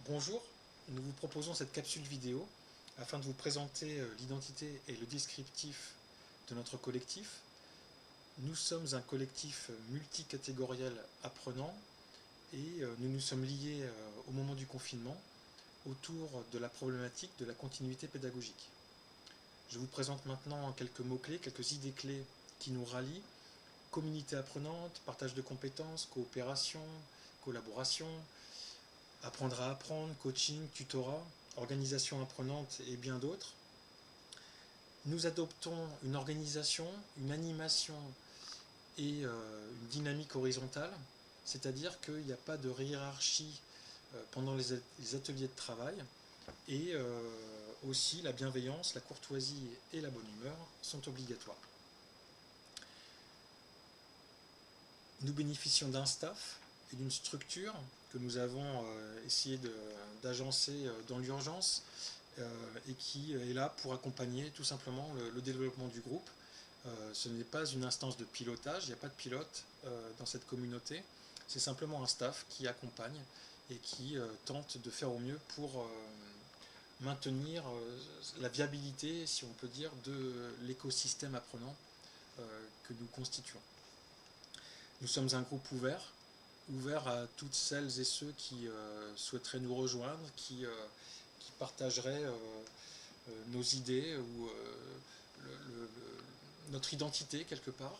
Bonjour, nous vous proposons cette capsule vidéo afin de vous présenter l'identité et le descriptif de notre collectif. Nous sommes un collectif multicatégoriel apprenant et nous nous sommes liés au moment du confinement autour de la problématique de la continuité pédagogique. Je vous présente maintenant quelques mots-clés, quelques idées clés qui nous rallient. Communauté apprenante, partage de compétences, coopération, collaboration, apprendre à apprendre, coaching, tutorat, organisation apprenante et bien d'autres. Nous adoptons une organisation, une animation et une dynamique horizontale, c'est-à-dire qu'il n'y a pas de hiérarchie pendant les ateliers de travail, et aussi la bienveillance, la courtoisie et la bonne humeur sont obligatoires. Nous bénéficions d'un staff et d'une structure que nous avons essayé d'agencer dans l'urgence et qui est là pour accompagner tout simplement le développement du groupe. Ce n'est pas une instance de pilotage, il n'y a pas de pilote dans cette communauté, c'est simplement un staff qui accompagne et qui tente de faire au mieux pour maintenir la viabilité, si on peut dire, de l'écosystème apprenant que nous constituons. Nous sommes un groupe ouvert à toutes celles et ceux qui souhaiteraient nous rejoindre, qui partageraient nos idées ou notre identité quelque part.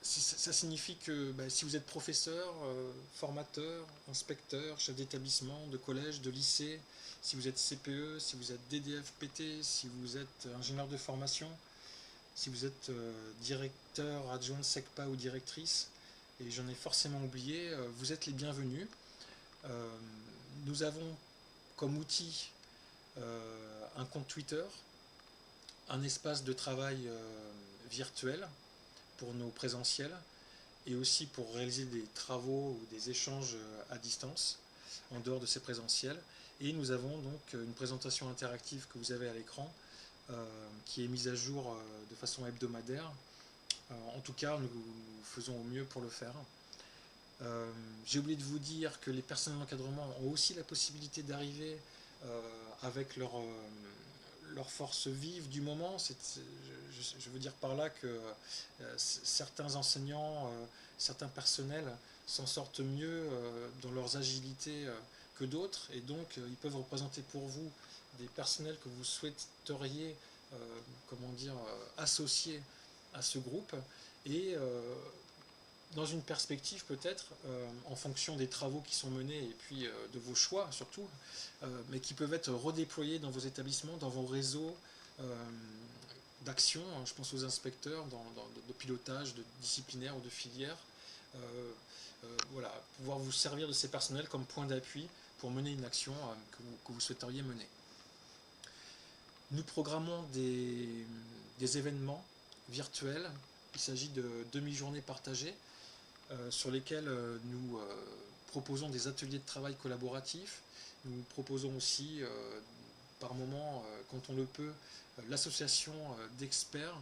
Ça signifie que si vous êtes professeur, formateur, inspecteur, chef d'établissement, de collège, de lycée, si vous êtes CPE, si vous êtes DDF-PT, si vous êtes ingénieur de formation, si vous êtes directeur, adjoint de SECPA ou directrice, et j'en ai forcément oublié, vous êtes les bienvenus. Nous avons comme outil un compte Twitter, un espace de travail virtuel pour nos présentiels et aussi pour réaliser des travaux ou des échanges à distance en dehors de ces présentiels. Et nous avons donc une présentation interactive que vous avez à l'écran qui est mise à jour de façon hebdomadaire. En tout cas, nous faisons au mieux pour le faire. J'ai oublié de vous dire que les personnels d'encadrement ont aussi la possibilité d'arriver avec leur force vive du moment. Je veux dire par là que certains enseignants, certains personnels s'en sortent mieux dans leurs agilités que d'autres, et donc ils peuvent représenter pour vous des personnels que vous souhaiteriez associer à ce groupe, et dans une perspective peut-être, en fonction des travaux qui sont menés et puis de vos choix surtout, mais qui peuvent être redéployés dans vos établissements, dans vos réseaux d'action. Je pense aux inspecteurs de pilotage, de disciplinaire ou de filière. Voilà, pouvoir vous servir de ces personnels comme point d'appui pour mener une action que vous souhaiteriez mener. Nous programmons des événements virtuels. Il s'agit de demi-journées partagées sur lesquelles nous proposons des ateliers de travail collaboratifs. Nous proposons aussi, par moment, quand on le peut, l'association d'experts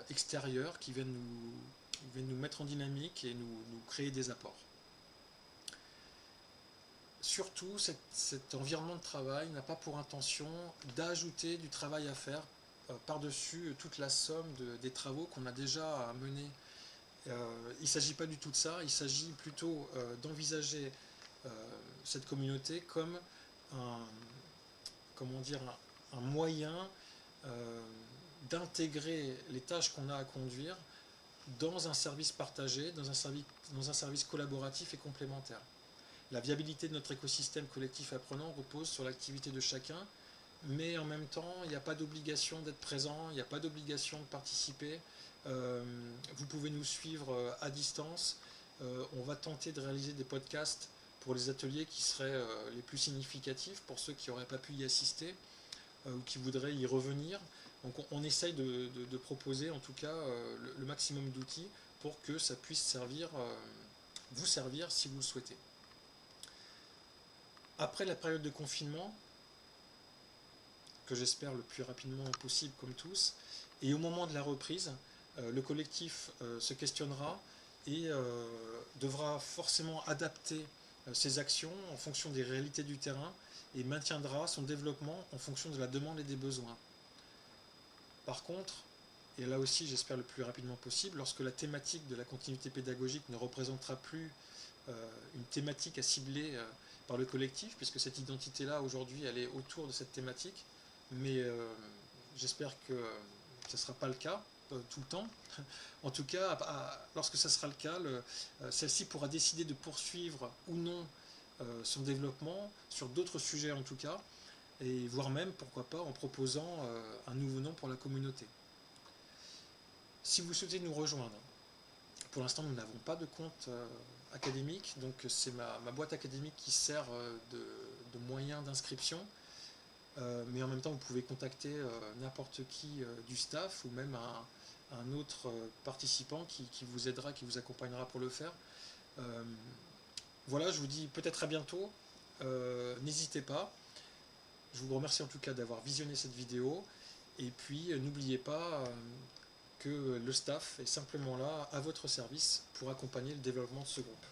extérieurs qui viennent nous mettre en dynamique et nous créer des apports. Surtout, cet environnement de travail n'a pas pour intention d'ajouter du travail à faire par-dessus toute la somme des travaux qu'on a déjà menés. Il ne s'agit pas du tout de ça, il s'agit plutôt d'envisager cette communauté comme un moyen d'intégrer les tâches qu'on a à conduire dans un service partagé, dans un service collaboratif et complémentaire. La viabilité de notre écosystème collectif apprenant repose sur l'activité de chacun, mais en même temps, il n'y a pas d'obligation d'être présent, il n'y a pas d'obligation de participer. Vous pouvez nous suivre à distance. On va tenter de réaliser des podcasts pour les ateliers qui seraient les plus significatifs pour ceux qui n'auraient pas pu y assister ou qui voudraient y revenir. Donc on essaye de proposer en tout cas le maximum d'outils pour que ça puisse vous servir si vous le souhaitez. Après la période de confinement, que j'espère le plus rapidement possible comme tous, et au moment de la reprise, le collectif se questionnera et devra forcément adapter ses actions en fonction des réalités du terrain et maintiendra son développement en fonction de la demande et des besoins. Par contre, et là aussi j'espère le plus rapidement possible, lorsque la thématique de la continuité pédagogique ne représentera plus une thématique à cibler par le collectif, puisque cette identité-là aujourd'hui elle est autour de cette thématique, mais j'espère que ce ne sera pas le cas tout le temps. En tout cas, lorsque ça sera le cas, celle-ci pourra décider de poursuivre ou non son développement sur d'autres sujets en tout cas, et voire même, pourquoi pas, en proposant un nouveau nom pour la communauté. Si vous souhaitez nous rejoindre, pour l'instant nous n'avons pas de compte académique, donc c'est ma boîte académique qui sert de moyen d'inscription, mais en même temps vous pouvez contacter n'importe qui du staff ou même un autre participant qui vous aidera, qui vous accompagnera pour le faire. Voilà, je vous dis peut-être à bientôt, n'hésitez pas. Je vous remercie en tout cas d'avoir visionné cette vidéo, et puis n'oubliez pas que le staff est simplement là à votre service pour accompagner le développement de ce groupe.